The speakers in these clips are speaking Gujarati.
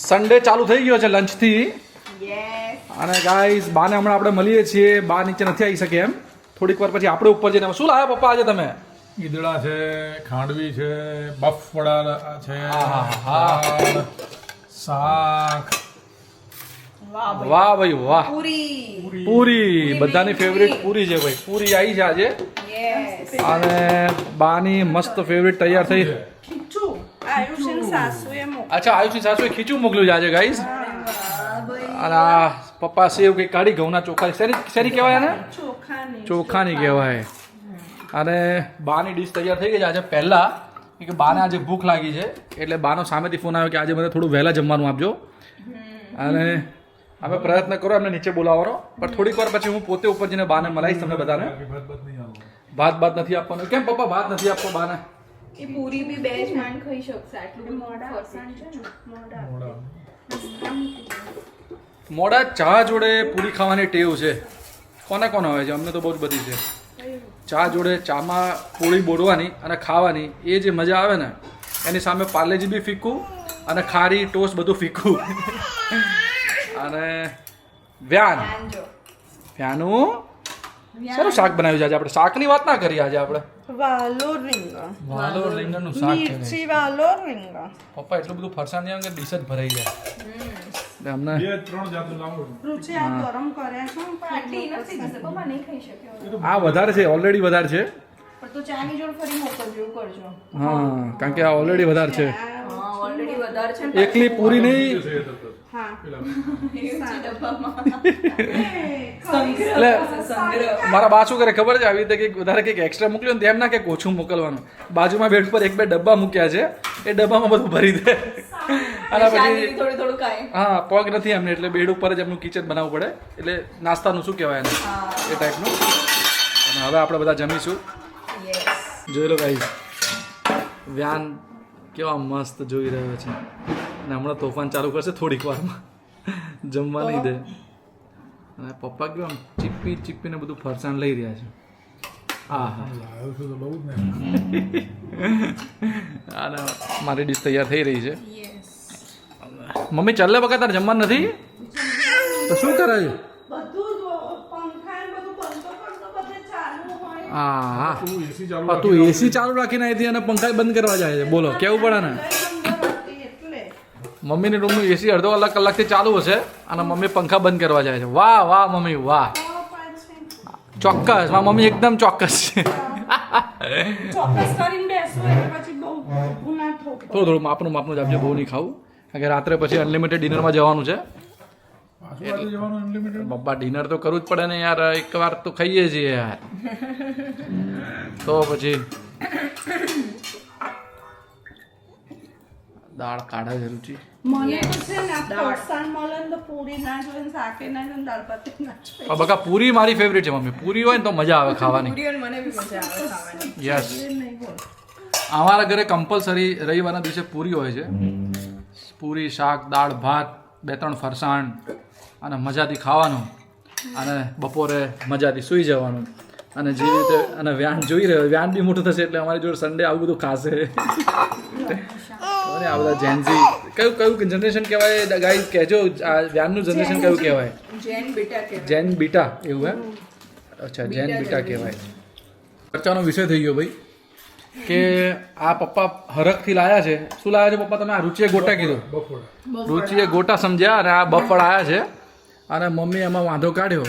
સન્ડે ચાલુ થઈ ગયો છે લંચથી અને ગાઈસ બાને હમણાં આપણે મળીએ છીએ. બા નીચે નથી આવી શકે એમ, થોડીક વાર પછી આપણે ઉપર જઈને. શું લાવ્યા પપ્પા આજે તમે? ઈદડા છે, ખાંડવી છે, બફળા છે, શાક. વાહ ભાઈ વાહ, પૂરી બધાની ફેવરેટ પૂરી છે ભાઈ. પૂરી આવી છે આજે અને બાની મસ્ત ફેવરેટ તૈયાર થઈ. અચ્છા, આયુષની સાસુએ ખીચું મોકલ્યું છે આજે ગાઈસ. અને આ પપ્પા સેવ કંઈક કાઢી ઘઉંના ચોખા. શેરી કહેવાય ને? ચોખાની કહેવાય. અને બાની ડીશ તૈયાર થઈ ગઈ છે આજે પહેલા કે બાને આજે ભૂખ લાગી છે એટલે બાનો સામેથી ફોન આવ્યો કે આજે મને થોડું વહેલા જમવાનું આપજો. અને અમે પ્રયત્ન કરો એમને નીચે બોલાવવાનો, પણ થોડીક વાર પછી હું પોતે ઉપર જઈને બાને મલાઈશ તમને બધાને. ભાત નથી આપવાનું. કેમ પપ્પા ભાત નથી આપતો બાને? એ પૂરી બી બે જ માણ ખાઈ શકશે. આટલું મોડા ફરસાણ છે ને, મોડા ચા જોડે પૂરી ખાવાની ટેવ છે. કોને કોને હોય છે? અમને તો બહુ જ બધી છે. ચા જોડે ચામાં પૂરી બોળવાની અને ખાવાની એ જે મજા આવે ને એની સામે પાર્લેજી બી ફીકું અને ખારી ટોસ્ટ બધું ફીકું. અને વ્યાનું શેનું શાક બનાવ્યું છે આજે આપણે? શાકની વાત ના કરીએ આજે આપણે. વાલોર રીંગણનું શાક છે. પપ્પા એટલું બધું ફરસાણ નહીં આવે કે ડીશ જ ભરાઈ જાય. અમને આ વધારે છે, ઓલરેડી વધારે છે. પણ તો ચાની જોડ ફરી મોકલજો કરજો. હા, કારણ કે આ ઓલરેડી વધારે છે. ઓલરેડી વધારે છે. એકલી પૂરી નહીં એટલે મારા બા શું કરે ખબર છે? આવી રીતે કંઈક વધારે કંઈક એક્સ્ટ્રા મોકલ્યું ને તેમ ના કે ઓછું મોકલવાનું. બાજુમાં બેડ પર 1-2 ડબ્બા મૂક્યા છે, એ ડબ્બામાં બધું ભરી દે. અને પછી હા, પગ નથી એમને એટલે બેડ ઉપર જ એમનું કિચન બનાવવું પડે. એટલે નાસ્તાનું શું કહેવાય એને, એ ટાઈપનું. અને હવે આપણે બધા જમીશું. જોઈ લો ગાઈસ, વ્યાન કેવા મસ્ત જોઈ રહ્યો છે. અને હમણાં તોફાન ચાલુ કરશે થોડીક વારમાં, જમવા નહીં દે. અને પપ્પા કેવું આમ ચીપીને બધું ફરસાણ લઈ રહ્યા છે. હા હા, અને મારી ડીશ તૈયાર થઈ રહી છે. મમ્મી ચાલે બકા તારે જમવાનું નથી તો શું કરે છે? હા, તું એસી ચાલુ રાખીને આવી હતી અને પંખા બંધ કરવા જાય છે. બોલો, કેવું પડે ને? મમ્મીની રૂમનું એસી અડધો કલાકથી ચાલુ હશે અને મમ્મી પંખા બંધ કરવા જાય છે. વાહ વાહ મમ્મી વાહ, ચોક્કસ. મારી મમ્મી એકદમ ચોક્કસ છે. થોડું માપનું જ આપજો, બહુ નહીં ખાવું. કારણ કે રાત્રે પછી અનલિમિટેડ ડિનરમાં જવાનું છે. પપ્પા ડિનર તો કરવું જ પડે ને યાર, એક વાર તો ખાઈએ છીએ યાર. તો પછી દાળ કાઢા છે રુચિ. બકા પૂરી મારી ફેવરેટ છે મમ્મી. પૂરી હોય ને તો મજા આવે ખાવાની. યસ, અમારા ઘરે કમ્પલસરી રવિવારના દિવસે પૂરી હોય છે. પૂરી, શાક, દાળ, ભાત, 2-3 ફરસાણ અને મજાથી ખાવાનું અને બપોરે મજાથી સૂઈ જવાનું. અને જે રીતે અને વ્યાન જોઈ રહ્યો, વ્યાન બી મોટું થશે એટલે અમારી જોડે સન્ડે આવું બધું ખાશે. આ બધા જેન્ઝી કયું જનરેશન કહેવાય ગાઈઝ? કહેજો આ વ્યાનનું જનરેશન કયું કહેવાય? જેન બીટા એવું હે? અચ્છા, જેન બીટા કહેવાય. ચર્ચાનો વિષય થઈ ગયો ભાઈ કે આ પપ્પા હરખથી લાયા છે. શું લાયા છે પપ્પા તમે? આ રુચિએ ગોટા કીધું. રુચિએ ગોટા સમજ્યા અને આ બફળ આવ્યા છે. અને મમ્મી એમાં વાંધો કાઢ્યો.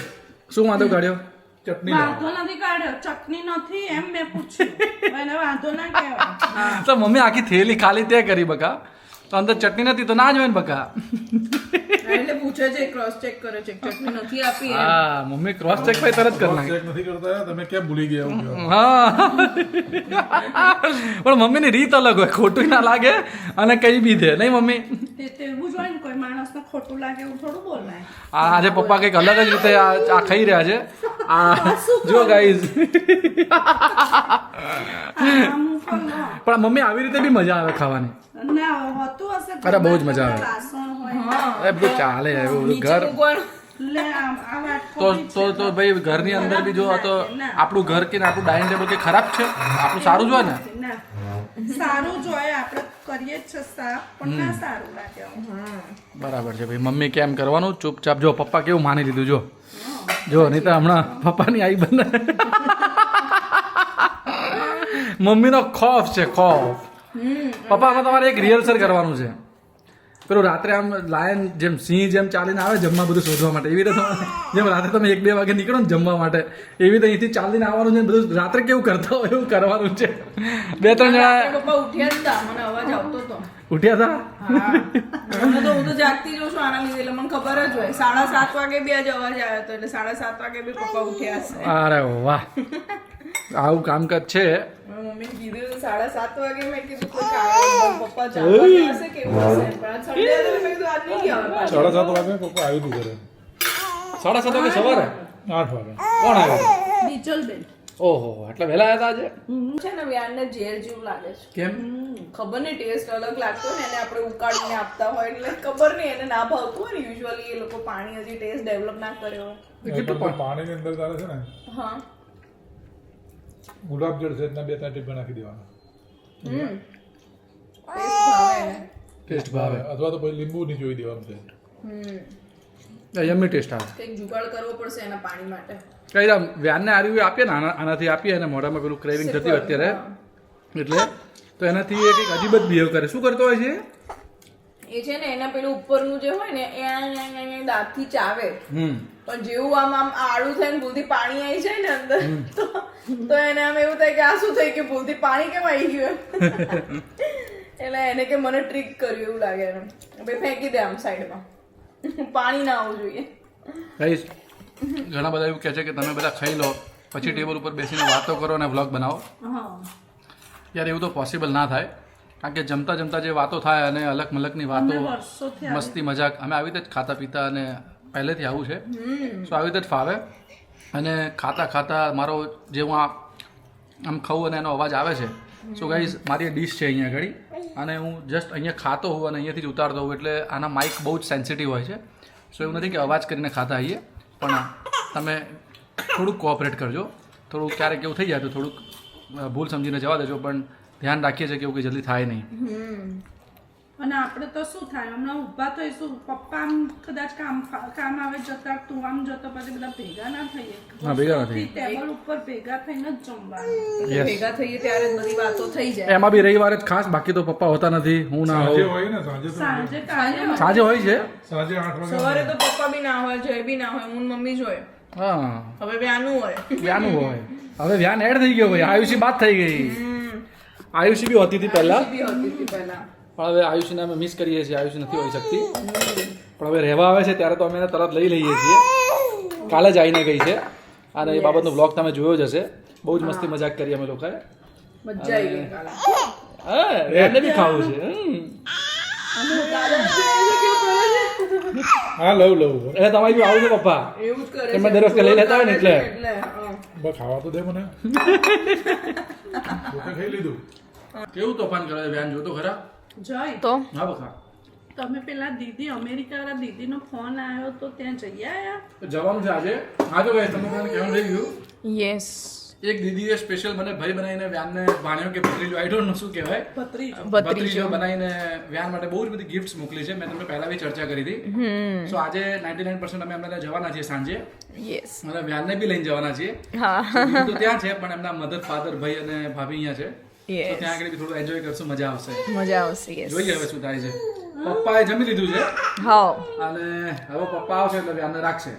શું વાંધો કાઢ્યો? તો મમ્મી આખી થેલી ખાલી તે કરી બકા, તો અંદર ચટણી નથી તો ના જ હોય ને બકા. એટલે પૂછે છે, ક્રોસ ચેક કરે છે, ચટણી નથી આપી. હા, મમ્મી ક્રોસ ચેક ભાઈ તરત કરી નાખે. નથી કરતા, તમે કેમ ભૂલી ગયા? હા, પણ મમ્મીની રીત અલગ હોય, ખોટું ના લાગે અને કઈ બી દે. નહીં મમ્મી? આજે પપ્પા કંઈક અલગ જ રીતે આ ખાઈ રહ્યા છે. આ જો ગાઈઝ, પણ મમ્મી આવી રીતે બી મજા આવે ખાવાની. અરે બહુ જ મજા આવે. અરે બધું ચાલે, એવું બધું ઘર તો ભાઈ ઘરની અંદર બી જો તો આપણું ઘર કે આપણું ડાઇનિંગ ટેબલ કે ખરાબ છે? આપણું સારું જ હોય ને. સારું જોઈએ આપણે કરીએ જ છે સાફ પણ ના સારું લાગે આવું. બરાબર છે ભાઈ, મમ્મી કેમ કરવાનું ચૂપચાપ. જો પપ્પા કેવું માની લીધું, જો નહીં તો હમણાં પપ્પાની આઈ બંને. મમ્મીનો ખોફ છે, ખોફ. પપ્પામાં તમારે એક રિહર્સલ કરવાનું છે. પેલું રાત્રે આમ લાયન જેમ સિંહ જેમ ચાલીને આવે જમવા બધું શોધવા માટે, એવી રીતે તમારે જેમ રાત્રે તમે 1-2 વાગે નીકળો ને જમવા માટે, એવી રીતે અહીંથી ચાલીને આવવાનું છે, બધું રાત્રે કેવું કરતા હોય એવું કરવાનું છે. 2-3 જણા પપ્પા ઉઠ્યા જ હતા, મને અવાજ આવતો હતો. ઉઠ્યા હતા. હું તો જાગતી જ છું આના લીધે, એટલે મને ખબર જ હોય 7:30 વાગે બી આજ અવાજ આવ્યો હતો, એટલે 7:30 વાગે બી પપ્પા ઉઠ્યા હશે. અરે વાહ, આવું કામકાજ છે. મમ્મીને કીધું 7:30 વાગે, મેં કીધું કોઈ કારણ પપ્પા જાગવા ગયા હશે કેવું હશે, પણ આજ Sunday હતો એટલે મેં કીધું આજ નહીં ગયા હવે પાછા. 7:30 વાગે પપ્પા આવી હતું ઘરે. 7:30 વાગે સવારે 8 વાગે. કોણ આવ્યું? બીજલબેન ઓહો, એટલે વહેલા આવ્યા હતા આજે? છે ને વ્યાનને ઝેર જેવું લાગે છે. કેમ? ખબર નહીં, ટેસ્ટ અલગ લાગતો ને એને આપણે ઉકાળીને આપતા હોય એટલે ખબર નહીં એને ના ભાવતું હોય ને. યુઝ્યુઅલી એ લોકો પાણી હજી ટેસ્ટ ડેવલપ ના કર્યો હોય. પણ પાણીની અંદર તારે છે ને હા ગુલાબજળ છે એના 2-3 ટીપા નાખી દેવાના. ટેસ્ટ ભાવે એને. ટેસ્ટ ભાવે. અથવા તો પછી લીંબુ ની જોઈ દેવાનું છે. યમ્મી ટેસ્ટ આવે. કંઈક જુગાડ કરવો પડશે એના પાણી માટે. કઈ વ્યાનને આર્યું આપીએ ને, આનાથી આપીએ અને મોઢામાં પેલું ક્રેવિંગ થતી હોય અત્યારે, એટલે તો એનાથી એ કંઈક અજીબ જ બિહેવ કરે. શું કરતો હોય છે એ છે ને એના પેલું ઉપરનું જે હોય ને એ દાંતથી ચાવે, પણ જેવું આમ આડું થાય ને ભૂલથી પાણી આવી જાય ને અંદર તો એને આમ એવું થાય કે આ શું થઈ ગયું, ભૂલથી પાણી કેમ આવી ગયું એમ. એટલે એને કે મને ટ્રીક કર્યું એવું લાગે એને. ભાઈ ફેંકી દે આમ સાઈડમાં, પાણી ના આવવું જોઈએ. કહીશ ઘણા બધા એવું કહે છે કે તમે બધા ખાઈ લો પછી ટેબલ ઉપર બેસીને વાતો કરો અને વ્લોગ બનાવો. યાર એવું તો પોસિબલ ના થાય, કારણ કે જમતા જમતા જે વાતો થાય અને અલગ મલકની વાતો, મસ્તી મજાક, અમે આવી રીતે જ ખાતા પીતા અને પહેલેથી આવું છે. સો આવી રીતે જ ફાવે. અને ખાતા ખાતા મારો જે હું આમ ખાઉં અને એનો અવાજ આવે છે, સો ગાઈઝ મારી ડીશ છે અહીંયા આગળ, અને હું જસ્ટ અહીંયા ખાતો હોઉં અને અહીંયાથી જ ઉતારતો હોઉં, એટલે આના માઇક બહુ જ સેન્સિટિવ હોય છે. સો એવું નથી કે અવાજ કરીને ખાતા આવીએ, પણ તમે થોડુંક કોઓપરેટ કરજો. થોડુંક ક્યારેક એવું થઈ જાય તો થોડુંક ભૂલ સમજીને જવા દેજો, પણ ધ્યાન રાખીએ છીએ કે એવું કંઈ જલ્દી થાય નહીં. અને આપણે તો શું થાય, હમણાં ઊભા થઈશું, પપ્પા આમ કદાચ કામ આવે જતા, તું આમ જતો, પછી બધા ભેગા ના થઈએ. હા, ભેગા ના થઈએ. ટેબલ ઉપર ભેગા થઈને જ જમવાનું. એટલે ભેગા થઈએ ત્યારે જ બધી વાતો થઈ જાય. એમાં બી રવિવારે જ ખાસ, બાકી તો પપ્પા હોતા નથી, હું ના સાંજે હોઉં. હોય ને સાંજે સાંજે કાલે સાંજે હોય છે. સાંજે 8 વાગે સવારે તો પપ્પા બી ના હોય, જય બી ના હોય, હું ને મમ્મી જ હોય. હા, હવે વ્યાનું હોય. વ્યાનું હોય. હવે વ્યાન એડ થઈ ગયો ભાઈ, આયુષી બાદ થઈ ગઈ. આયુષી બી હોતી હતી પહેલા, બી હતી હતી પહેલા. પણ હવે આયુષીને અમે મિસ કરીએ છીએ. આયુષી નથી હોઈ શકતી, પણ હવે રહેવા આવે છે ત્યારે તો અમે એને તરત લઈ લઈએ છીએ. કાલે જ આવીને ગઈ છે, અને એ બાબતનો બ્લોગ તમે જોયો જ હશે. બહુ જ મસ્તી મજાક કરી અમે લોકોએ. મજા આવી ગઈ કાલે. હા, વ્યાનને બી ખાવું છે. હા લવ એટલે તમારી બી આવું છે પપ્પા, એવું જ કરે તમે છે. દર વખતે લઈ લેતા હોય ને એટલે. હા. બસ ખાવા તો દે મને. પોતે ખાઈ લીધું. કેવું તોફાન કરે છે વ્યાન, જોતો ખરા. જય તો હા બખા, તમે પેલા દીદી અમેરિકા વાળા દીદીનો ફોન આવ્યો તો ત્યાં જઈ આયા? જવાનું છે આજે. હા જો ભાઈ, તમને કહેવાનું રહી ગયું. યસ, એક દીદીએ સ્પેશિયલ મને ભાઈ બનાવીને વ્યાનને ભાણ્યો કે ભત્રીજો, આઈ ડોન્ટ નો શું કહેવાય, ભત્રીજો. ભત્રીજો બનાવીને વ્યાન માટે બહુ જ બધી ગિફ્ટ્સ મોકલી છે. મેં તમને પહેલા બી ચર્ચા કરી હતી. સો આજે 99% અમે એમને જવાના છીએ સાંજે, યસ. અને વ્યાનને બી લઈને જવાના છીએ. હા, So, દીદી તો ત્યાં છે, પણ એમના મધર ફાધર ભાઈ અને ભાભી અહીંયા છે. તો યસ. ત્યાં આગળ બી થોડું એન્જોય કરશું, મજા આવશે. મજા આવશે. યસ. જોઈએ હવે શું થાય છે. પપ્પાએ જમી લીધું છે, હા, અને હવે પપ્પા આવશે એટલે વ્યાનને રાખશે.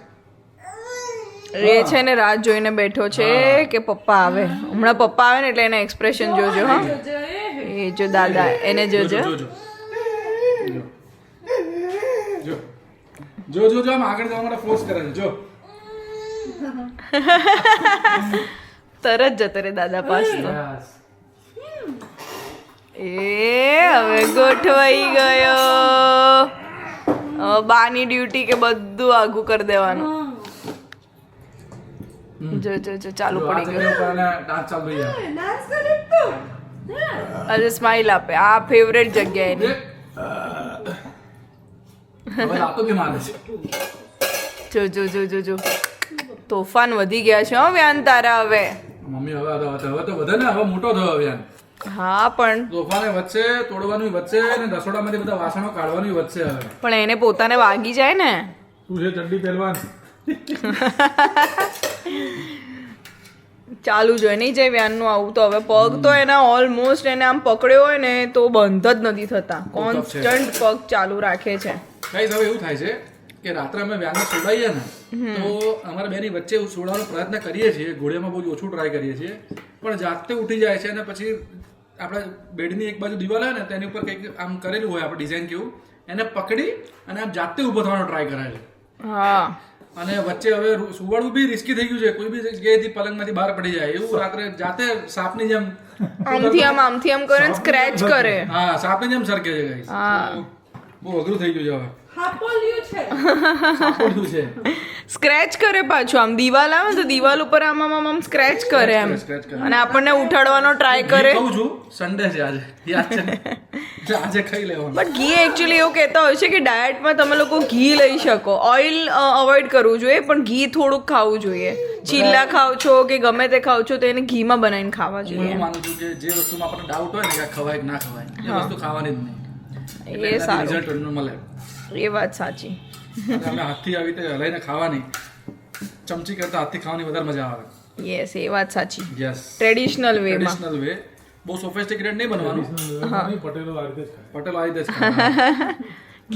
એ છે ને રાત જોઈને બેઠો છે કે પપ્પા આવે. હમણાં પપ્પા આવે ને એટલે એના એક્સપ્રેશન જોજો. હા, એ જો દાદા, એને જોજો. જો આમ આગળ જવા માટે ફોર્સ કરે છે. જો તરત જતો રે દાદા પાસ તો. Yes. એ હવે ગોઠવાઈ ગયો. બાની ડ્યુટી કે બધું આગું કરી દેવાનું. જો જો જો ચાલુ પડી ગયું. ડાન્સ ચાલુ થઈ જાય. ડાન્સ કરે તો આજે સ્માઈલ આપે. આ ફેવરેટ જગ્યા એની. હવે રાતો બી મારે છે. જો જો જો જો જો તોફાન વધી ગયા છે હો વ્યાન તારા હવે. મમ્મી હવે તો વધે ને, હવે મોટો થયો વ્યાન. હા પણ સોફાને વચ્ચે તોડવાનું વચ્ચે ને રસોડામાંથી બધા વાસણો કાઢવાનું વચ્ચે હવે પણ એને પોતાને વાગી જાય ને. તું છે ચડ્ડી પહેલવાન. ચાલુ જ હોય નહીં જાય વ્યાનનું આવું તો હવે પગ તો એના ઓલમોસ્ટ એને આમ પકડ્યો હોય ને તો બંધ જ નથી થતા, કોન્સ્ટન્ટ પગ ચાલુ રાખે છે. કઈ હવે એવું થાય છે કે રાત્રે અમે વ્યાનને સોડાઈએ ને તો અમારા બેની વચ્ચે સોડાવાનો પ્રયત્ન કરીએ છીએ, ઘોડિયામાં બહુ ઓછું ટ્રાય કરીએ છીએ, પણ જાતે ઉઠી જાય છે અને પછી આપણે બેડની એક બાજુ દિવાલ હોય ને તેની ઉપર કંઈક આમ કરેલું હોય આપણે ડિઝાઇન કેવું, એને પકડી અને આમ જાતે ઊભો થવાનો ટ્રાય કરે છે. હા અને વચ્ચે હવે સુવાડવું બી રિસ્કી થઈ ગયું છે, કોઈ બી જગ્યાએથી પલંગમાંથી બહાર પડી જાય એવું રાત્રે જાતે સાપની જેમ આમથી આમ કરે સ્ક્રેચ કરે. હા સાપની જેમ સરકે છે guys. હા. બહુ અઘરું થઈ ગયું છે હવે. હાપોલિયું છે. સાપોડ્યું છે. સ્ક્રેચ કરે પાછું, આમ દિવાલ આવે તો દિવાલ ઉપર આમ આમ આમ સ્ક્રેચ કરે એમ, સ્ક્રેચ કરે. અને આપણને ઉઠાડવાનો ટ્રાય કરે. કહું છું સન્ડે છે આજે, યાદ છે ને? એટલે આજે ખાઈ લેવાનું. બટ ઘી એકચ્યુઅલી એવું કહેતા હોય છે કે ડાયટમાં તમે લોકો ઘી લઈ શકો, ઓઇલ અવોઇડ કરવું જોઈએ, પણ ઘી થોડુંક ખાવું જોઈએ. ચીલા ખાવ છો કે ગમે તે ખાવ છો તો એને ઘીમાં બનાવીને ખાવા હું જોઈએ. એવું માનું છું કે જે વસ્તુમાં આપણને ડાઉટ હોય ને કે આ ખવાય કે ના ખવાય એ વસ્તુ ખાવાની જ નહીં. એ સારું, રિઝલ્ટ મળે. એ વાત સાચી. અને અમે હાથથી આવી રીતે હલાઈને ખાવાની, ચમચી કરતા હાથથી ખાવાની વધારે મજા આવે. યસ, એ વાત સાચી. યસ, ટ્રેડિશનલ વેમાં. ટ્રેડિશનલ વે, બહુ સોફિસ્ટિકેટેડ નહીં બનવાનું. પટેલો આ રીતે જ ખાય. પટેલ આવી રીતે જ ખાવાનું.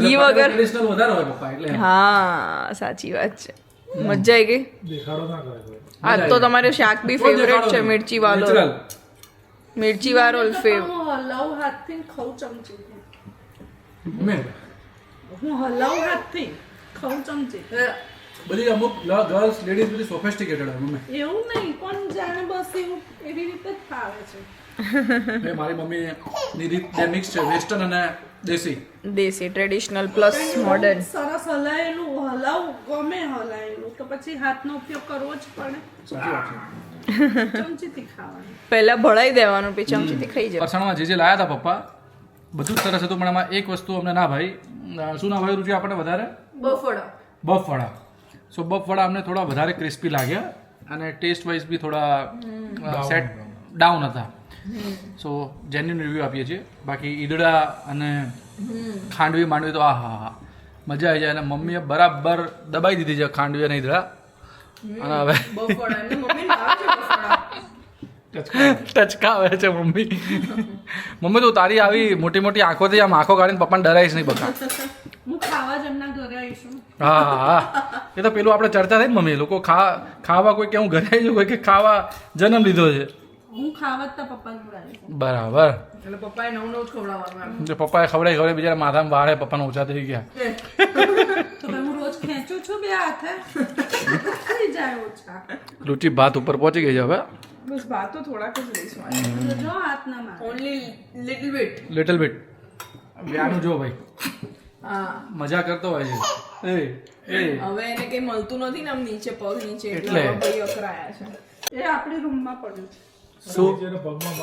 ઘી વગર. ટ્રેડિશનલ વધારે હોય પપ્પા એટલે. હા સાચી વાત છે. મજા આવી ગઈ. દેખાડો ના કરે કોઈ. આજ તો તમારે શાક બી ફેવરેટ છે, મિર્ચી વાળો. Natural. મિર્ચી વાળો ફેવ. હું હલાવું હાથથી ને ખાઉં ચમચીથી. મેં હું હલાવું હાથથી ખાઉં ચમચી. બધી અમુક ગર્લ્સ લેડીઝ બધી સોફિસ્ટિકેટેડ હોય મમ્મી. એવું નહીં, પણ જાણે બસ એવું એવી રીતે જ ફાવે છે. મારી મમ્મીની રીત બે મિક્સ છે, વેસ્ટર્ન અને દેશી. દેશી ટ્રેડિશનલ પ્લસ મોડર્ન. સરસ હલાયેલું હલાવું ગમે, હલાયેલું તો પછી હાથનો ઉપયોગ કરવો જ પડે. સાચી વાત છે. ચમચીથી ખાવાનું. પહેલા ભળાઈ દેવાનું, પછી ચમચીથી ખાઈ જવાનું. ફરસાણમાં જે લાયા હતા પપ્પા બધું જ સરસ હતું, પણ એમાં એક વસ્તુ અમને ના ભાઈ. શું ના ભાઈ રુચિ આપણને વધારે? બફળા. બફવાળા. સો બફવાળા અમને થોડા વધારે ક્રિસ્પી લાગ્યા અને ટેસ્ટ વાઇઝ બી થોડા સેટ ડાઉન હતા. સો જેન્યુન રિવ્યૂ આપીએ છીએ. બાકી ઈદડા અને ખાંડવી માંડવી તો આ હા હા મજા આવી જાય. અને મમ્મીએ બરાબર દબાઈ દીધી છે ખાંડવી અને ઈદડા. અને હવે ટચકાવે છે મમ્મી. મમ્મી તું તારી આવી મોટી મોટી આંખોથી આમ આંખો કાઢીને પપ્પાને ડરાઈશ નહીં બકા. હું ખાવા જ એમના ઘરે આવીશું. હા હા એ તો પેલું આપણે ચર્ચા થઈ ને મમ્મી, લોકો ખાવા કોઈ કે હું ઘરે આવી કોઈ કે ખાવા જન્મ લીધો છે. હું ખાવા જ તા પપ્પા જોડે આવીશું. બરાબર. એટલે પપ્પાએ નવું નવું ખવડાવવાનું. જો પપ્પાએ ખવડાવી બિચારા માથામાં વાળે પપ્પાને ઓછા થઈ ગયા. તો ભાઈ હું રોજ ખેંચું છું બે હાથે. થઈ જાય ઓછા. રુચિ ભાત ઉપર પહોંચી ગઈ છે હવે. બસ ભાત તો થોડાક જ લઈશું. તો જો હાથ ના મારે. Only little bit. Little bit. વ્યાનું જો ભાઈ હા. મજા કરતો હોય છે. એ હવે એને કઈ મળતું નથી ને આમ નીચે પગ નીચે, એટલે. એટલે ભાઈ અકરાયા છે. એ આપણી રૂમમાં પડ્યું છે. શું? જેને પગમાં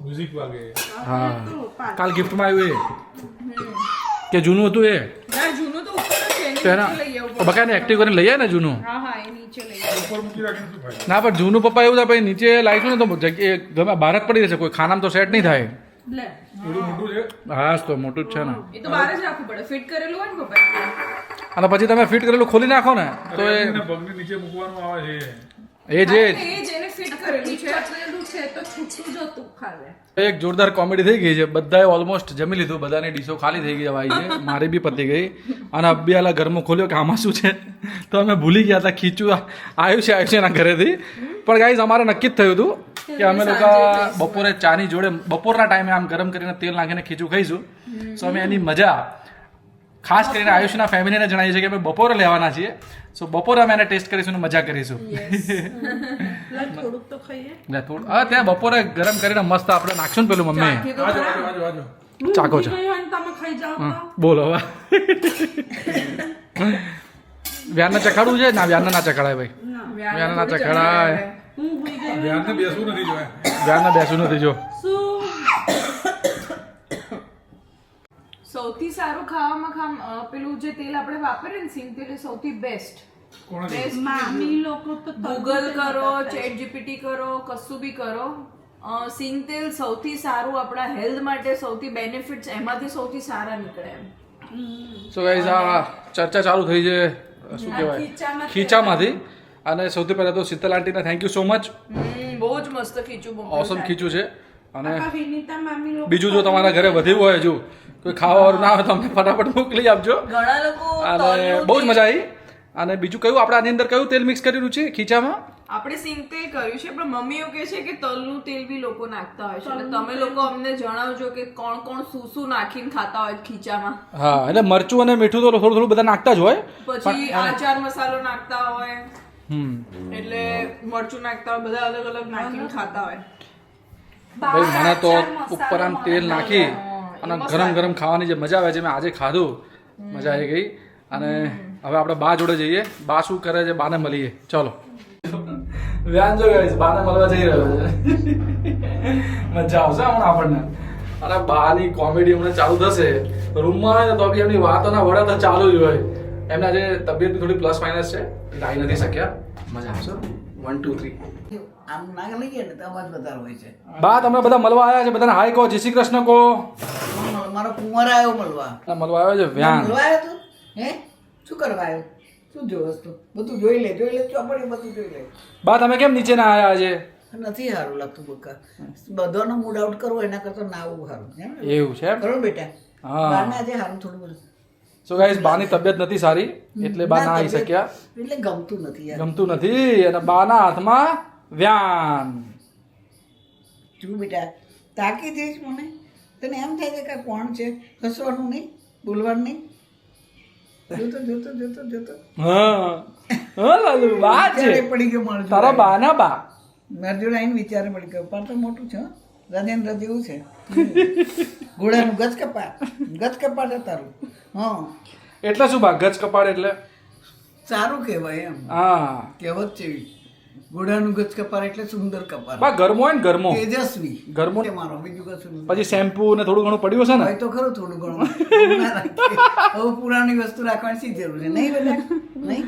મ્યુઝિક વાગે. હા તો પાંચ. કાલ ગિફ્ટમાં આવ્યું એ કે જૂનું હતું એ ના જૂનું તો ઉપર જ છે, એની તો એના નીચે લઈ આવવું પડે. બકાને એક્ટિવ કરીને લઈ આવે ને જૂનું. હા હા એ નીચે લઈ આવો. ઉપર મૂકી રાખીને શું ફાયદો? ના પણ જૂનું પપ્પા એવું થાય ભાઈ નીચે લાવીશું ને તો જગ્યાએ ગમે બહાર જ પડી રહેશે, કોઈ ખાનામાં તો સેટ નહીં થાય. લે થોડું મોટું છે. હા તો મોટું જ છે ને. એ તો બહાર જ રાખવું પડે, ફિટ કરેલું હોય ને પપ્પા. અને પછી તમે ફિટ કરેલું ખોલી નાખો ને તો એ એના પગની નીચે મૂકવાનું આવે છે. એ જે એ જ એને ફિટ કરેલું છે. પકડેલું છે તો છૂટું જ હતું ખાલે. એક જોરદાર કોમેડી થઈ ગઈ છે. બધાએ ઓલમોસ્ટ જમી લીધું, બધાની ડીશો ખાલી થઈ ગઈ ભાઈ છે, મારી બી પતી ગઈ. અને અબ્બીવાલા ઘરમાં ખોલ્યો કે આમાં શું છે, તો અમે ભૂલી ગયા હતા ખીચું આવ્યું છે એના ઘરેથી. પણ ગાઈઝ અમારે નક્કી જ થયું હતું કે અમે લોકો બપોરે ચાની જોડે બપોરના ટાઈમે આમ ગરમ કરીને તેલ નાખીને ખીચું ખાઈશું. સો અમે એની મજા ખાસ કરીને આયુષના ફેમિલીને જણાવી છે કે અમે બપોરે લેવાના છીએ. સો બપોરે અમે એને ટેસ્ટ કરીશું અને મજા કરીશું. લે થોડુંક તો ખાઈએ. હા ત્યાં બપોરે ગરમ કરીને મસ્ત આપણે નાખશું ને પેલું મમ્મી. ચાખી તો આજો, ખરા. આજો, આજો. હું ચાકો ઊંઘી છે. ગઈ હોય ને તમે ખાઈ જાઓ તો. બોલો હવે વ્યાનને ચખાડવું છે ના? વ્યાનને ના ચખાડાય ભાઈ. ના. વ્યાનને ના ચખાડાય. હું ઊંઘી ગઈ. ધ્યાનને બેસવું નથી જોઈએ. વ્યાનને બેસવું નથી જો. શું સૌથી સારું ખાવામાં પેલું જે તેલ આપણે વાપરીએ ને સિંગ તેલ એ સૌથી બેસ્ટ. કોણે બેસ્ટ. મામી લોકો તો ગૂગલ કરો, ચેટ જીપીટી કરો, કશું બી કરો, સિંગ તેલ સૌથી સારું આપણા હેલ્થ માટે, સૌથી બેનિફિટ્સ એમાંથી સૌથી સારા નીકળે એમ. સો ગાઈઝ આ ચર્ચા ચાલુ થઈ છે શું કહેવાય ખીચામાંથી. અને સૌથી પહેલા તો શીતલ આંટીને થેન્ક યુ સો મચ. બહુ જ મસ્ત ખીચું મોકલ્યું ઓસમ છે. ખીચું છે. અને વિનીતા મામી લોકો બીજું જો તમારા ઘરે વધ્યું હોય હજુ કોઈ ખાવાવાળું ના હોય તો અમને ફટાફટ મોકલી આપજો. ઘણા લોકો અને તલનું બહુ જ તેલ- મજા આવી. અને બીજું કયું આપણે આની અંદર કયું તેલ મિક્સ કરેલું છે ખીચામાં? આપણે સિંગ તેલ કર્યું છે, પણ મમ્મીઓ કહે છે કે તલનું તેલ બી લોકો નાખતા હોય છે. એટલે તમે લોકો અમને જણાવજો કે કોણ કોણ શું શું નાખીને ખાતા હોય ખીચામાં. હા એટલે મરચું અને મીઠું તો થોડું થોડું બધા નાખતા જ હોય. પછી આચાર મસાલો નાખતા હોય, હમ એટલે મરચું નાખતા હોય, બધા અલગ અલગ નાખીને ખાતા હોય. ભાઈ મને તો ઉપર આમ તેલ નાખી અને ગરમ ગરમ ખાવાની જે મજા આવે છે મેં આજે ખાધું, મજા આવી ગઈ. અને હવે આપણે બા જોડે જઈએ. બા શું કરે છે બાને મળીએ. ચલો વ્યાન જો ગાઈસ બાને મળવા જઈ રહ્યો છે. મજા આવશે હમણાં આપણને. અને બાની કોમેડી હમણાં ચાલુ થશે. રૂમમાં હોય ને તો બી એમની વાતોના વડા તો ચાલુ જ હોય. એમના જે તબિયત થોડી પ્લસ માઇનસ છે, એટલે આવી નથી શક્યા. મજા આવશે. 1 2 3 આમ ના લઈએ ને તો અવાજ વધારે હોય છે. બા તમે બધા મળવા આવ્યા છે, બધાને હાય કહો, જય શ્રી કૃષ્ણ કહો. મારો કુંવર આવ્યો મળવા. મળવા આવ્યો છે વ્યાન. મળવા આવ્યો તું? હે શું કરવા આવ્યો? શું જોવસ તું? બધું જોઈ લે ચોપડી બધું જોઈ લે. બા તમે કેમ નીચે ના આવ્યા આજે? નથી સારું લાગતું બકા. બધાનો મૂડ આઉટ કરવો એના કરતા ના આવું સારું. એમ ને? એવું છે એમ? કરો બેટા. હા. બારને આજે સારું થોડું બધું. સો ગાઈસ બાની તબિયત નથી સારી એટલે બા ના આવી તબિયત- શક્યા. એટલે ગમતું નથી યાર. ગમતું નથી. અને બાના હાથમાં વ્યાન. તું બેટા તાકી જઈશ મને તને એમ થાય છે કે આ કોણ છે? હસવાનું નહીં, બોલવાનું નહીં. જોતો જોતો જોતો જોતો હા હા લાલુ બા છે વિચારે પડી ગયો મારો તારા બાના બા. મારી જોડે આવીને વિચારે પડી ગયો. પણ તો મોટું છે હો. રાજેન્દ્ર જેવું છે. ઘોડાનું ગજ કપાટ છે તારું. હા એટલે શું બા ગજ કપાળ એટલે? સારું કહેવાય એમ. હા કહેવત છે એવી. ઘોડાનું ગજ કપાળ એટલે સુંદર કપાળ. બા ગરમો હોય ને ગરમો. તેજસ્વી ગરમો. તે મારો બીજું કશું નહીં. પછી શેમ્પુ ને થોડું ઘણું પડ્યું છે ને? હોય તો ખરું થોડું ઘણું. ના રાખીએ. હવે પુરાણી વસ્તુ રાખવાની શી જરૂર છે? નહીં બેટા નહીં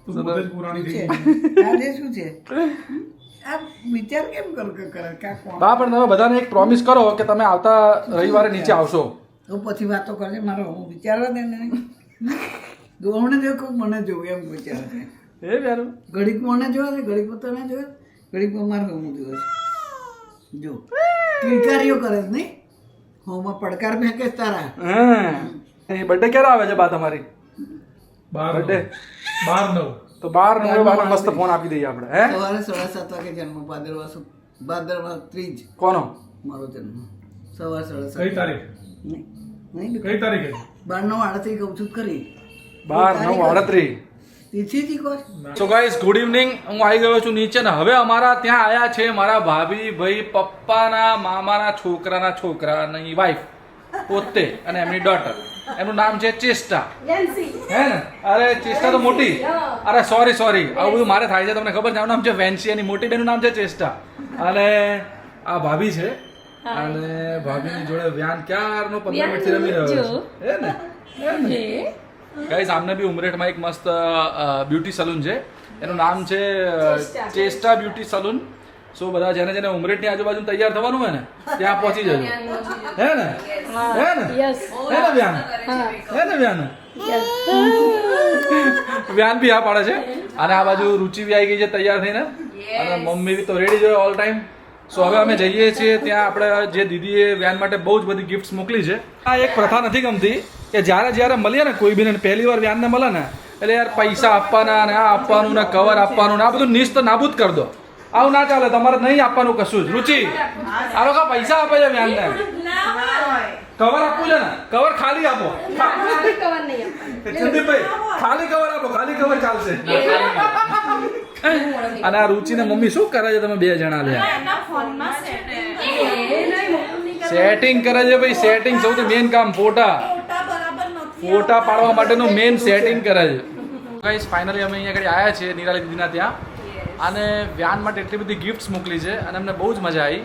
તું પોતે જ પુરાણી થઈ છે. ગઈ. આજે શું છે? આ વિચાર કેમ કરે કા કોણ? બા પણ તમે બધાને એક પ્રોમિસ કરો કે તમે આવતા રવિવારે નીચે આવશો. તો પછી વાતો કરજે મારો હું વિચારવા દે ને. હમણે જો કહું મને જોવું એમ વિચારે છે. એ યાર ઘડીક મને જોવે છે, ઘડીક તને જોવે, ઘડીક મારે હું જોવે છે. જો કિલકારીઓ કરે છે નહીં? હોમાં પડકાર ફેંકે છે તારા. હા એ બર્થડે ક્યારે આવે છે બા તમારી? 12 બર્થડે 9 તો 12 બાર મસ્ત ફોન આપી દઈએ આપણે. હે સવારે 7:30 વાગે જન્મ. ભાદરવા ત્રીજ કોનો? મારો જન્મ. સવાર 7:30. કઈ તારીખ? નહીં નહીં કઈ તારીખે? 12:38 કહું છું ખરી. 12/9/38. તિથિથી કહો છો? So guys good evening. હું આવી ગયો છું નીચે ને હવે અમારા ત્યાં આયા છે મારા ભાભી ભાઈ પપ્પાના મામાના છોકરાના છોકરાની વાઈફ પોતે અને એમની ડોટર. એનું નામ છે ચેસ્ટા. હે ને? અરે ચેસ્ટા તો મોટી. અરે સોરી આવું બધું મારે થાય છે તમને ખબર છે. આનું નામ છે વેન્સી. એની મોટી બેનનું નામ છે ચેસ્ટા. અને આ ભાભી છે. અને ભાભીની જોડે વ્યાન ક્યારનો 15 મિનિટથી રમી રહ્યો છે. હે ને? ગાઈઝ આમને બી ઉમરેઠમાં એક મસ્ત બ્યુટી સલૂન છે. એનું નામ છે ચેસ્ટા બ્યુટી સલૂન. સો બધા જેને જેને ઉમરેઠની આજુબાજુ તૈયાર થવાનું હોય ને ત્યાં પહોંચી જજો. હે ને? હે ને? હે ને વ્યાન? હે ને વ્યાન? વ્યાન બી આ પાડે છે. અને આ બાજુ રુચિ બી આવી ગઈ છે તૈયાર થઈને. અને મમ્મી બી તો રેડી જોઈએ ઓલ ટાઈમ. સો હવે અમે જઈએ છીએ ત્યાં. આપણે જે દીદીએ વ્યાન માટે બહુ જ બધી ગિફ્ટ્સ મોકલી છે. આ એક પ્રથા નથી ગમતી કે જ્યારે મળીએ ને કોઈ બી પહેલી વાર વ્યાનને મળે ને એટલે યાર પૈસા આપવાના ને આ આપવાનું ને કવર આપવાનું ને આ બધું નિસ્ત નાબૂદ કરી દો. આવું ના ચાલે. તમારે નહીં આપવાનું કશું જ. રુચિ આ લોકો પૈસા આપે છે વ્યાનને. કવર આપવું છે ને? કવર ખાલી આપો. સંદીપભાઈ ખાલી કવર આપો. ખાલી કવર ચાલશે. અને આ રુચિ ને મમ્મી શું કરે છે? તમે બે જણા લે સેટિંગ કરે છે ભાઈ. સેટિંગ સૌથી મેઇન કામ. ફોટા પાડવા માટેનું મેઇન સેટિંગ કરે છે. ગાઈસ ફાઇનલી અમે અહીંયા આગળ આવ્યા છીએ નિરાલી દીદીના ત્યાં. અને વ્યાન માટે એટલી બધી ગિફ્ટ્સ મોકલી છે અને અમને બહુ જ મજા આવી.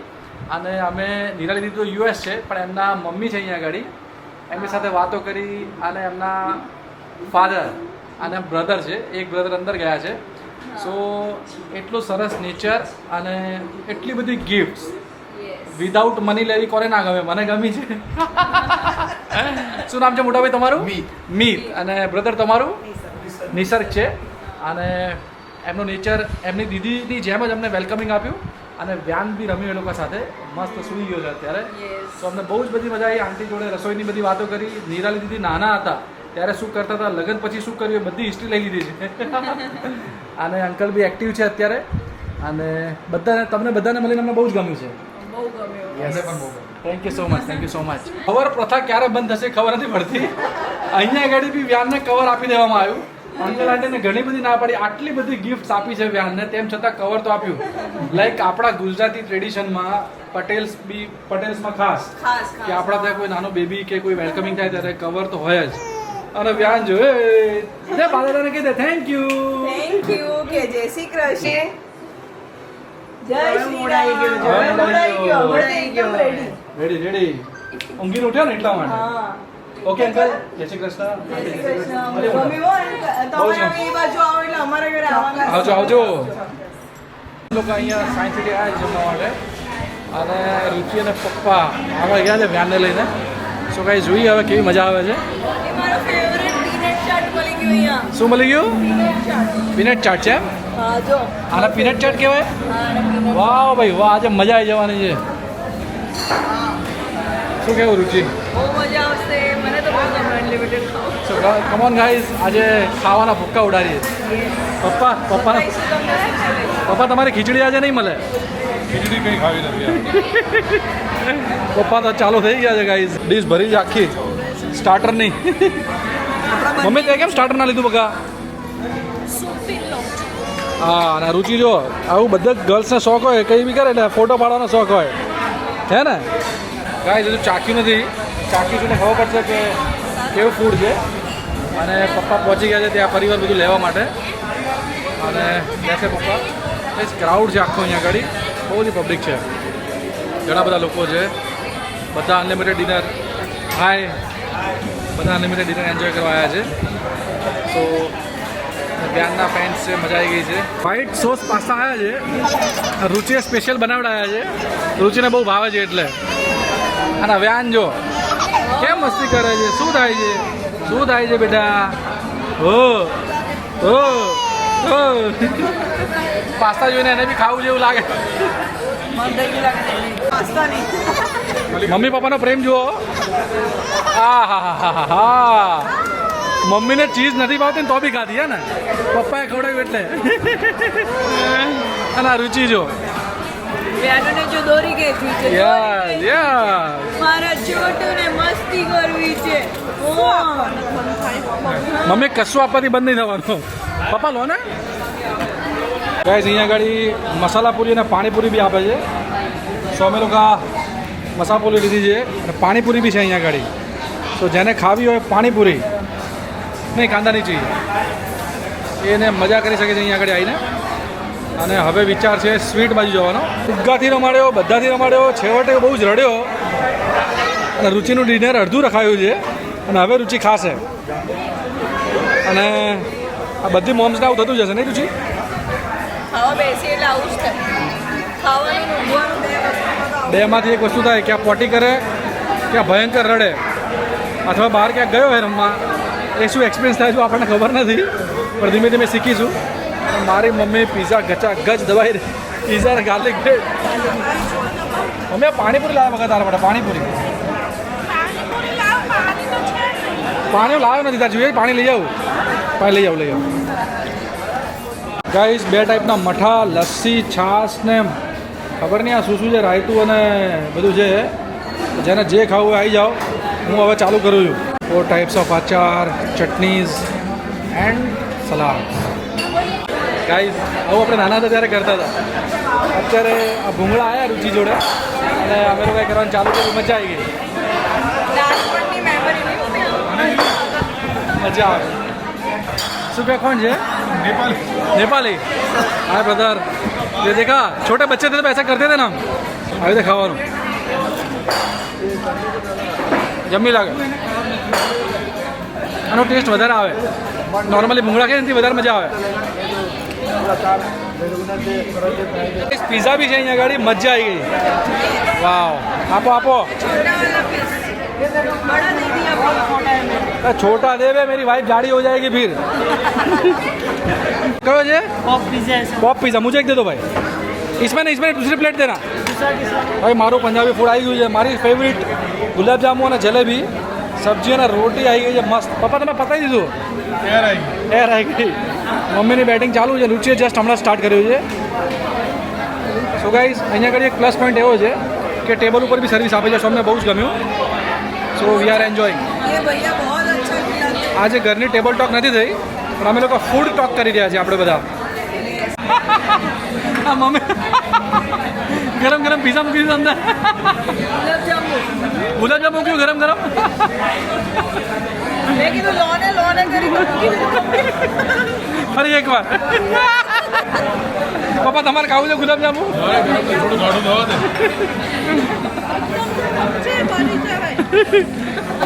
અને અમે નિરાલી દીદી તો યુએસ છે પણ એમના મમ્મી છે અહીંયા આગળ. એમની સાથે વાતો કરી અને એમના ફાધર અને બ્રધર છે. એક બ્રધર અંદર ગયા છે. સો એટલું સરસ નેચર અને એટલી બધી ગિફ્ટ્સ વિધાઉટ મની લેવી કોને ના ગમે, મને ગમી છે. શું નામ છે મોટા ભાઈ તમારું? મીત. અને બ્રધર તમારું? નિસર્ગ છે. અને એમનું નેચર એમની દીદીની જેમ જ અમને વેલકમિંગ આપ્યું અને વ્યાન બી રમ્યું એ લોકો સાથે. મસ્ત સૂઈ ગયો છે અત્યારે. તો અમને બહુ જ બધી મજા આવી. આંટી જોડે રસોઈની બધી વાતો કરી. નિરાલી દીદી નાના હતા ત્યારે શું કરતા હતા, લગ્ન પછી શું કર્યું, એ બધી હિસ્ટ્રી લઈ લીધી છે. અને અંકલ બી એક્ટિવ છે અત્યારે. અને બધાને તમને બધાને મળીને અમને બહુ જ ગમ્યું છે. બહુ ગમ્યું. અમને પણ બહુ ગમ્યું. Thank you so much, thank you so much. Cover પ્રથા ક્યારે બંધ થશે ખબર નથી પડતી. અહીંયા આગળ બી વ્યાનને કવર આપી દેવામાં આવ્યું. અંકલ આંટીને ઘણી બધી ના પાડી, આટલી બધી ગિફ્ટ આપી છે વ્યાનને, તેમ છતાં કવર તો આપ્યું. લાઈક આપણા ગુજરાતી ટ્રેડિશનમાં પટેલ્સમાં ખાસ ખાસ કે આપણા ત્યાં કોઈ નાનો બેબી કે કોઈ વેલકમિંગ થાય ત્યારે કવર તો હોય જ. અને વ્યાન જો બાદાદાને કહી દે થેન્ક યુ. થેન્ક યુ કે જય શ્રી કૃષ્ણ. જય શ્રી મોડાઈ ગયો, રામ. હવે મોડાઈ ગયો, હવે તો એકદમ ready. રેડી ઊંઘીને ઉઠ્યો ને એટલા માટે. હા. ઓકે અંકલ, જય શ્રી કૃષ્ણ. જય શ્રી કૃષ્ણ. અરે વાહ. ગમ્યું હો? તમે હવે એ બાજુ આવો એટલે અમારા ઘરે આવવાના. આવજો આવજો. લોકો અહીંયા સાયન્સ સિટી આવ્યા છે જમવા માટે અને રુચિ અને પપ્પા આવા ગયા છે વ્યાનને લઈને. સો કાંઈ જોઈએ હવે કેવી મજા આવે છે. એ મારો ફેવરેટ પીનટ ચાટ મળી ગયું અહીંયા. શું મળી ગયું? પીનટ ચાટ. પીનટ ચાટ છે એમ? હા જો. આના પીનટ ચાટ કહેવાય? હા અને peanut. વાહ ભાઈ વાહ, આજે મજા આવી જવાની છે. શું કહેવું રુચિ? બહુ મજા આવશે. મને તો બહુ ગમે અનલિમિટેડ ખાવું. સો કમોન ગાઈઝ, આજે ખાવાના ભૂક્કા ઉડાડીએ. પપ્પા તમારી ખીચડી આજે નહીં મળે. ખીચડી કંઈ ખાવી નથી યાર. પપ્પા તો ચાલુ થઈ ગયા છે ગાઈઝ. ડીશ ભરી છે આખી, સ્ટાર્ટર નહીં. મમ્મી તે કેમ સ્ટાર્ટર ના લીધું બકા? હા, અને રુચિ જો આવું બધા ગર્લ્સને શોખ હોય, કંઈ બી કરે એટલે ફોટો પાડવાનો શોખ હોય, હે ને? ગાઈઝ હજુ ચાખ્યું નથી. ચાખ્યું ને ખબર પડશે કે કેવું ફૂડ છે. અને પપ્પા પહોંચી ગયા છે ત્યાં પરિવાર બધું લેવા માટે. અને બેસે પપ્પા. એ ક્રાઉડ છે આખો અહીંયા આગળ, બહુ બધી પબ્લિક છે, ઘણા બધા લોકો છે. બધા અનલિમિટેડ ડિનર, હાય, બધા અનલિમિટેડ ડિનર એન્જોય કરવા આવ્યા છે. તો વ્યાનના ફેન્સ છે, મજા આવી ગઈ છે. વ્હાઈટ સોસ પાસ્તા આવ્યા છે, રુચિએ સ્પેશિયલ બનાવડાયા છે. રુચિને બહુ ભાવે છે એટલે. અને વ્યાન જો કેમ મસ્તી કરે છે. શું થાય છે, શું થાય છે બેટા? હો હો હો. પાસ્તા જોઈને એને બી ખાવું જેવું લાગે. પાસ્તા નહીં. મમ્મી પપ્પાનો પ્રેમ જુઓ. હા હા હા હા હા. મમ્મીને ચીઝ નથી ભાવતી ને તો બી ખાધી હે ને, પપ્પાએ ખવડાવ્યું એટલે. અને આ રુચિ જો. વ્યાનુને જો દોરી ગઈ છે. Yes yes. મારા છોટુને મસ્તી કરવી છે. મમ્મી કશું આપવાથી બંધ નહીં થવાનું. પપ્પા લો ને. ગાઈસ અહીંયા આગળ મસાલા પૂરી અને પાણીપુરી બી આપે છે. સો અમે લોકો મસાલા પૂરી લીધી છે અને પાણીપુરી બી છે અહીંયા આગળ. તો જેને ખાવી હોય પાણીપુરી નહીં, કાંદાની ચીજ, એને મજા કરી શકે છે અહીંયા આગળ આવીને. અને હવે વિચાર છે સ્વીટ બાજુ જવાનો. ફુગ્ગાથી રમાડ્યો, બધાથી રમાડ્યો, છેવટે બહુ જ રડ્યો. અને રુચિનું ડિનર અડધું રખાયું છે અને હવે રુચિ ખાશે. અને આ બધી મોમ્સને આવું થતું જશે નહીં રુચિ? ખાવા બેસી એટલે આવું જ થાય. ખાવાનું ઊંઘવાનું બે વસ્તુ. બેમાંથી એક વસ્તુ થાય, ક્યાં પોટી કરે, ક્યાં ભયંકર રડે, અથવા બહાર ક્યાંક ગયો હોય રમવા. એ શું એક્સપિરિયન્સ થાય છે આપણને ખબર નથી, પણ ધીમે ધીમે શીખીશું. મારી મમ્મી પીઝા ગચા ગચ દબાઈ રહી. Pizza garlic bread. Mummy panipuri લાવ્યા વખત તારા માટે પાણીપુરી. પાણી લાવ્યો નથી તાર જોઈએ. પાણી લઈ આવું, પાણી લઈ આવું. ગાઈસ બે ટાઈપના મઠા, લસ્સી, છાશ ને ખબર નહીં આ શું શું છે, રાયતું અને બધું છે. જેને જે ખાવું હોય આવી જાઓ. હું હવે ચાલુ કરું છું. 4 ટાઈપ્સ ઓફ આચાર, ચટનીઝ એન્ડ સલાડ. ગાઈસ આવું આપણે નાના હતા ત્યારે કરતા હતા. અત્યારે આ ભૂંગળા આવ્યા રુચિ જોડે અને અમે લોકો કરવાનું ચાલુ કર્યું. મજા આવી ગઈ. નાનપણની memory નહીં. મજા આવે. શું કે કોણ છે? नेपाली नेपाली. हाय ब्रदर, ये देखा छोटे बच्चे थे तो ऐसा करते थे ना हम. આવી રીતે ખાવાનું જમી લાગે. આનો ટેસ્ટ વધારે આવે. નોર્મલી ભૂંગળા ખાય એનાથી વધારે મજા આવે. पिज़्ज़ा भी चाहिए गाड़ी मजा आई गई वाह आपो आपो छोटा दे बे मेरी वाइफ गाड़ी हो जाएगी फिर कहो जे पॉप पिज़्ज़ा मुझे एक दे दो भाई इसमें नहीं इसमें दूसरी प्लेट देना भाई मारो पंजाबी फूड आई हुई है मारी फेवरेट गुलाब जामुन અને જલેબી સબ્જી અને રોટી આવી ગઈ છે મસ્ત પપ્પા તમે પતાવી દીધું એર આવી ગઈ મમ્મીની બેટિંગ ચાલુ છે રુચિએ જસ્ટ હમણાં સ્ટાર્ટ કર્યું છે સો ગાઈઝ અહીંયા આગળ એક પ્લસ પોઈન્ટ એવો છે કે ટેબલ ઉપર બી સર્વિસ આપે છે સો અમને બહુ જ ગમ્યું સો વી આર એન્જોઈંગ આજે ઘરની ટેબલ ટોક નથી થઈ પણ અમે લોકો ફૂડ ટોક કરી રહ્યા છીએ આપણે બધા હા મમ્મી ગરમ ગરમ પીઝા મૂકી દીધું અંદર ગુલાબ જામુન મૂક્યું ગરમ ગરમ મેં કીધું લોને કરી ફરી એકવાર પપ્પા તમારે ખાવું છે ગુલાબ જામુન થોડું ગાડું દવા દે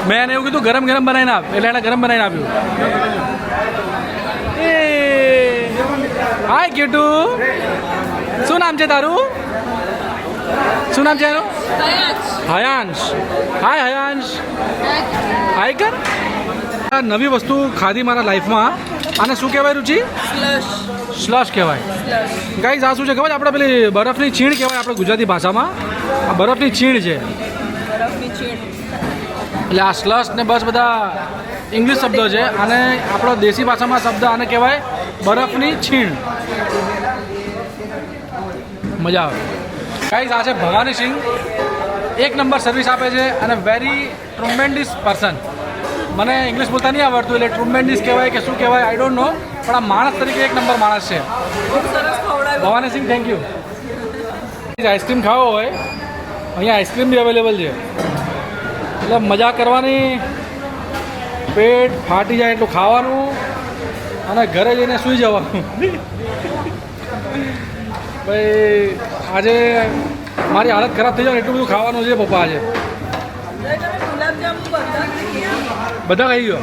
મેં એને એવું કીધું ગરમ ગરમ બનાવીને આપ એટલે એને ગરમ બનાવીને આપ્યું એ હાય કેટુ શું નામ છે તારું શું નામ છે એનું હયાંશ હાય હયાંશ હાય કર આ નવી વસ્તુ ખાધી મારા લાઈફમાં આને શું કહેવાય રુચિ સ્લશ કહેવાય ગાઈઝ આ શું છે ખબર આપણે પેલી બરફની છીણ કહેવાય આપણે ગુજરાતી ભાષામાં આ બરફની છીણ છે એટલે આ સ્લશ ને બસ બધા ઇંગ્લિશ શબ્દો છે અને આપણો દેશી ભાષામાં શબ્દ આને કહેવાય બરફની છીણ મજા આવે ગાઈઝ આ છે ભવાની સિંહ એક નંબર સર્વિસ આપે છે અને વેરી ટ્રુમેન્ડિસ પર્સન મને ઇંગ્લિશ બોલતા નહીં આવડતું એટલે ટ્રુમેન્ડિસ કહેવાય કે શું કહેવાય આઈ ડોન્ટ નો પણ આ માણસ તરીકે એક નંબર માણસ છે ભવાની સિંહ થેન્ક યુ આઈસ્ક્રીમ ખાવો હોય અહીંયા આઈસ્ક્રીમ બી અવેલેબલ છે એટલે મજા કરવાની પેટ ફાટી જાય એટલું ખાવાનું અને ઘરે જઈને સૂઈ જવાનું ભાઈ આજે મારી હાલત ખરાબ થઈ જાય એટલું બધું ખાવાનું છે પપ્પા આજે બધા ખાઈ ગયો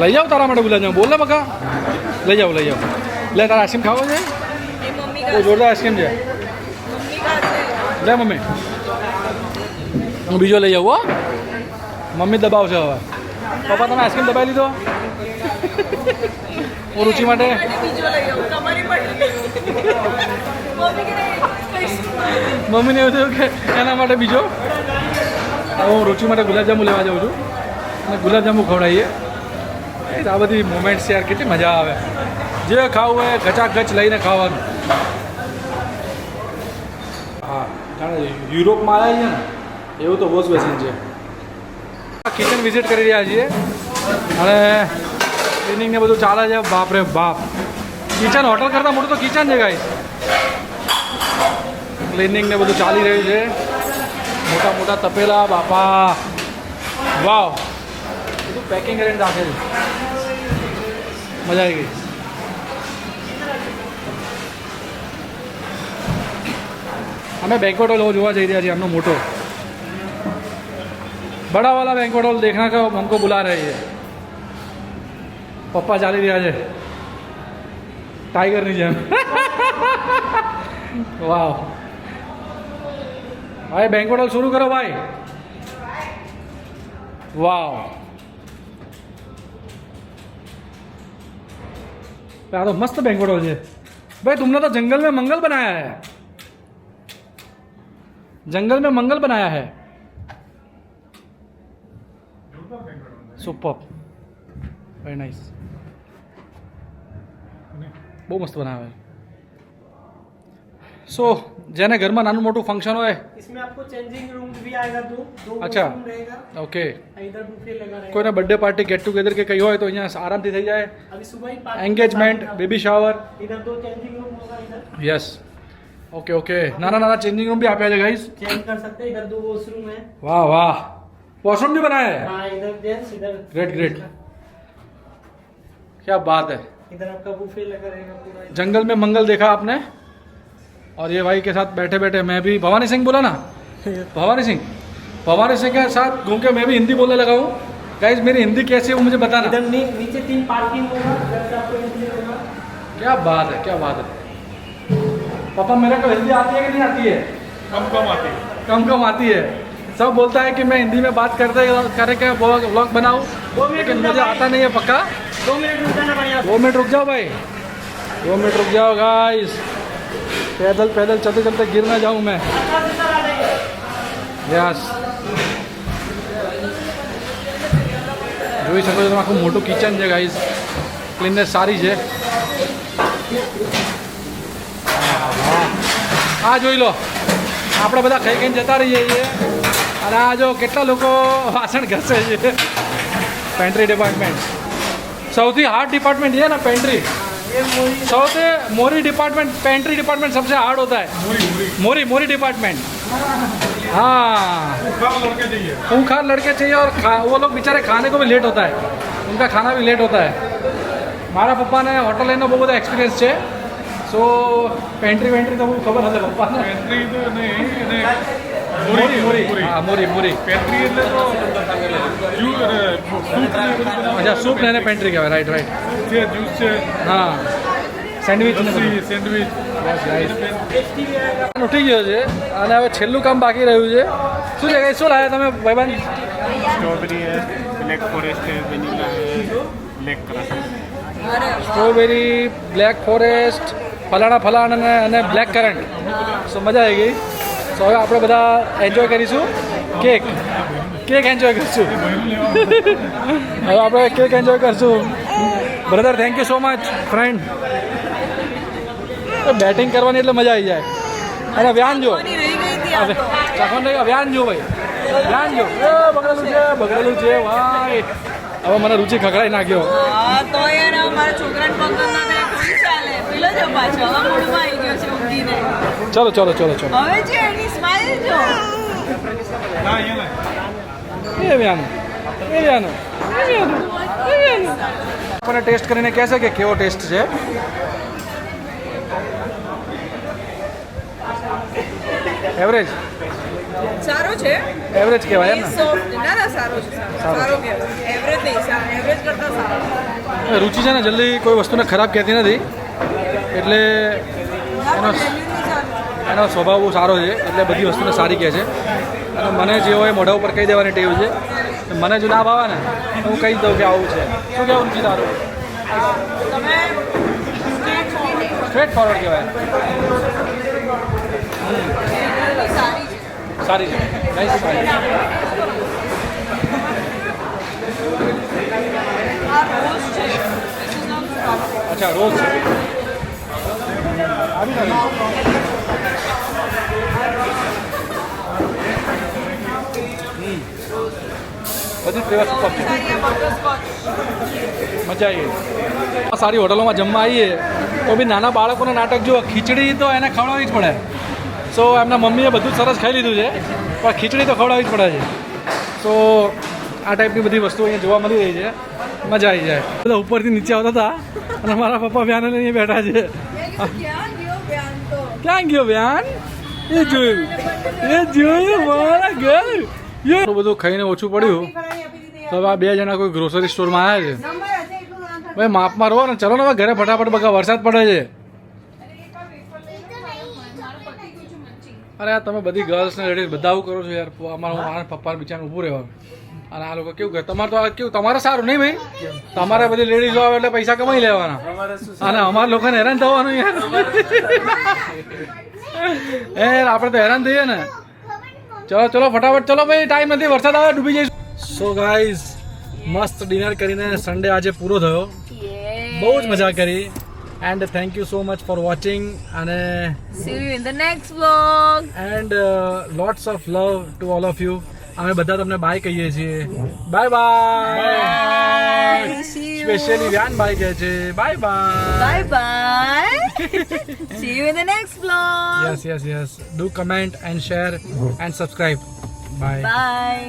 લઈ જાઓ તારા માટે ગુલાબજામ બોલ ને બકા લઈ જાઓ લે તારા આઈસ્ક્રીમ ખાવો છે બહુ જોરદાર આઈસ્ક્રીમ છે લે મમ્મી હું બીજો લઈ જાઉં હો મમ્મી દબાવશે હવે પપ્પા તમે આઈસ્ક્રીમ દબાવી લીધો હું રુચિ માટે મમ્મીને એવું થયું કે એના માટે બીજો હું રુચિ માટે ગુલાબજાંબુ લેવા જાઉં છું અને ગુલાબજાંબુ ખવડાવીએ આ બધી મોમેન્ટ્સ યાર કેટલી મજા આવે જે ખાવું હોય ગચાગચ લઈને ખાવાનું હા કારણ યુરોપમાં આવ્યા છે ને એવું તો વોશ બેસન છે કિચન વિઝિટ કરી રહ્યા છીએ અને ક્લિનિંગ ને બધું ચાલે છે બાપ રે બાપ કિચન હોટલ કરતાં મોટું તો કિચન છે ગાઈસ ક્લિનિંગ ને બધું ચાલી રહ્યું છે મોટા મોટા તપેલા બાપા વાવ બધું પેકિંગ કરીને રાખે છે મજા આવી ગઈ અમે બેંક્વેટ હોલ જોવા જઈ રહ્યા છીએ એમનો મોટો बड़ा वाला बैंक्वेट हॉल देखना का हमको बुला रहे हैं पप्पा चाली રહ્યા છે टाइगर ની જેમ वाह भाई बैंक्वेट हॉल शुरू करो भाई वाह आ तो मस्त बैंक्वेट हॉल है भाई तुमने तो जंगल में मंगल बनाया है जंगल में मंगल बनाया है સુપર વેરી નાઇસ બહુ મસ્ત બનાવે સો જેને ઘરમાં નાનું મોટું ફંક્શન હોય इसमें आपको चेंजिंग रूम भी आएगा दो अच्छा रूम रहेगा ओके इधर बुफे लगा रहेगा કોઈને બર્થડે પાર્ટી ગેટ ટુગેધર કે કંઈ હોય તો અહીંયા આરામથી થઈ જાય अभी सुबह ही party એન્ગેજમેન્ટ બેબી શાવર इधर दो चेंजिंग रूम होगा इधर યસ ઓકે ઓકે નાના નાના ચેન્જિંગ રૂમ બી આપ્યા છે ગાઈસ चेंज कर सकते हैं इधर दो वॉशरूम है वाह वाह वॉशरूम भी बनाया है हाँ इधर जेंट्स इधर ग्रेट ग्रेट क्या बात है इधर आपका बुफे लगा रहेगा पूरा जंगल में मंगल देखा आपने और ये भाई के साथ बैठे बैठे मैं भी भवानी सिंह बोला ना भवानी सिंह के साथ घूम के मैं भी हिंदी बोलने लगा हूँ गाइस मेरी हिंदी कैसी है वो मुझे बताना इधर नीचे 3 पार्किंग होगा इधर से आपको एंट्री होगा क्या बात है, क्या बात है। पापा मेरे को हिंदी आती है कि नहीं आती है? कम कम आती है। कम आती है। सब बोलता है कि मैं हिंदी में बात करे क्या व्लॉग बनाऊँ, लेकिन मुझे आता नहीं है पक्का। 2 मिनट रुक जाना बढ़िया 2 मिनट रुक जाओ भाई, 2 मिनट रुक जाओ गाइस। पैदल पैदल चलते चलते गिर ना जाऊँ मैं। યસ, જોઈ શકો છો તમે આખું મોટું કિચન છે ગાઈસ, ક્લીનનેસ સારી છે। આ જોઈ લો, આપણે બધા ખાઈ ખાઈને જતા રહીએ છીએ અને આ જો કેટલા લોકો વાસણ ઘસે છે। પેન્ટ્રી ડિપાર્ટમેન્ટ સૌથી હાર્ડ डिपार्टमेंट है ना, पेंट्री सबसे मोरी डिपार्टमेंट, पेंट्री डिपार्टमेंट सबसे हार्ड होता है। मोरी डिपार्टमेंट। हाँ, लड़के चाहिए। खूंखार लड़के चाहिए और वो लोग बेचारे खाने को भी लेट होता है, उनका खाना भी लेट होता है। मारा पप्पा ने होटल लेने बहुत एक्सपीरियंस है, सो पेंट्री वेंट्री तो खबर है पप्पा ने। પેન્ટ્રી તો નહીં એને मोरी हाँ, मोरी પેન્ટ્રી એટલે તો જ્યુસ अच्छा, सूप लेने पेंट्री क्या राइट राइट। છે, જ્યુસ છે, हाँ, સેન્ડવિચ સેન્ડવિચ। ઉઠી ગયો છે અને હવે છેલ્લું કામ બાકી રહ્યું છે। શું છે શું લાવ્યા તમે ભાઈબંધ? स्ट्रॉबेरी है, ब्लैक फॉरेस्ट है, वेनिला है, ब्लैक क्रश है। સ્ટ્રોબેરી, બ્લેક ફોરેસ્ટ, ફલાણા અને બ્લેક કરંટ। સો મજા આવી ગઈ। સો હવે આપણે બધા એન્જોય કરીશું કેક એન્જોય કરીશું। હવે આપણે કેક એન્જોય કરશું। Brother thank you so much friend. Batting કરવાની એટલે મજા આવી જાય। અને વ્યાન જો ચાખવાનું નહીં, વ્યાન જો ભાઈ, વ્યાન જો બગડેલું છે ભાઈ। હવે મને રુચિ ખખડાઈ નાખ્યો। તો યાર મારા છોકરાને પસંદ નથી, કોઈ ચાલે પેલો જ પાછો હવે મૂડમાં આવી ગયો છે ઊંઘીને। ચલો ચલો ચલો ચલો હવે છે એની સ્માઈલ જો। ના અહીંયા એ વ્યાનું આપણને ટેસ્ટ કરીને કહેશે કે કેવો ટેસ્ટ છે। એવરેજ સારો છે, એવરેજ કહેવાય એમ ને। સોફ્ટ ના સારો છે, સારો કહેવાય, એવરેજ નહીં, એવરેજ કરતા સારો। રુચિ છે ને જલ્દી કોઈ વસ્તુને ખરાબ કહેતી નથી, એટલે એનો સ્વભાવ બહુ સારો છે, એટલે બધી વસ્તુને સારી કહે છે। અને મને જે હોય મોઢા ઉપર કહી દેવાની ટેવ છે। મને જો ના ભાવે ને તો હું કહી દઉં કે આવું છે। શું કહેવું રુચિ તારું? તમે સ્ટ્રેટ ફોરવર્ડ કહેવાય। સારી છે નાઈસ સારી। અચ્છા રોજ છે આવી નથી। બધી ફ્લેવર સુપર છે, મજા આવી ગઈ। સારી હોટલોમાં જમવા આવીએ તો બી નાના બાળકોના નાટક જુઓ, ખીચડી તો એને ખવડાવવી જ પડે। સો એમના મમ્મીએ બધું સરસ ખાઈ લીધું છે, પણ ખીચડી તો ખવડાવવી જ પડે છે। સો આ ટાઈપની બધી વસ્તુઓ અહીંયા જોવા મળી રહી છે, મજા આવી જાય। બધા ઉપરથી નીચે આવતા હતા અને મારા પપ્પા વ્યાને લઈને બેઠા છે। ક્યાં ગયો વ્યાન? એ જોયું મારા ઘર। એટલું બધું ખાઈને ઓછું પડ્યું તો હવે આ 2 જણા કોઈ ગ્રોસરી સ્ટોરમાં આવ્યા છે। ભાઈ માપમાં રહો ને, ચલો ને હવે ઘરે ફટાફટ, બગા વરસાદ પડે છે। અરે તમે બધી ગર્લ્સ ને લેડીઝ બધા આવું કરો છો યાર। મારા પપ્પા બિચારાને ઊભું રહેવાનું અને આ લોકો કેવું કરે? તમારે તો કેવું, તમારે સારું નહીં ભાઈ, તમારે બધી લેડીઝો આવે એટલે પૈસા કમાઈ લેવાના અને અમારા લોકોને હેરાન થવાનું યાર। આપણે તો હેરાન થઈએ ને। ચલો ચલો ફટાફટ ચલો ભાઈ, ટાઈમ નથી, વરસાદ આવે ડૂબી જઈશું। સો ગાઈઝ મસ્ત ડિનર કરીને સન્ડે આજે પૂરો થયો, બહુ જ મજા કરી। And thank you so much for watching અને See you in the next vlog. And lots of love to all of you. અમે બધા તમને બાય કહીએ છીએ। Bye bye. સ્પેશિયલી વ્યાન બાય કહે છે bye bye. Bye bye. See you in the next vlog. Yes yes yes, do comment and share and subscribe. By. Bye.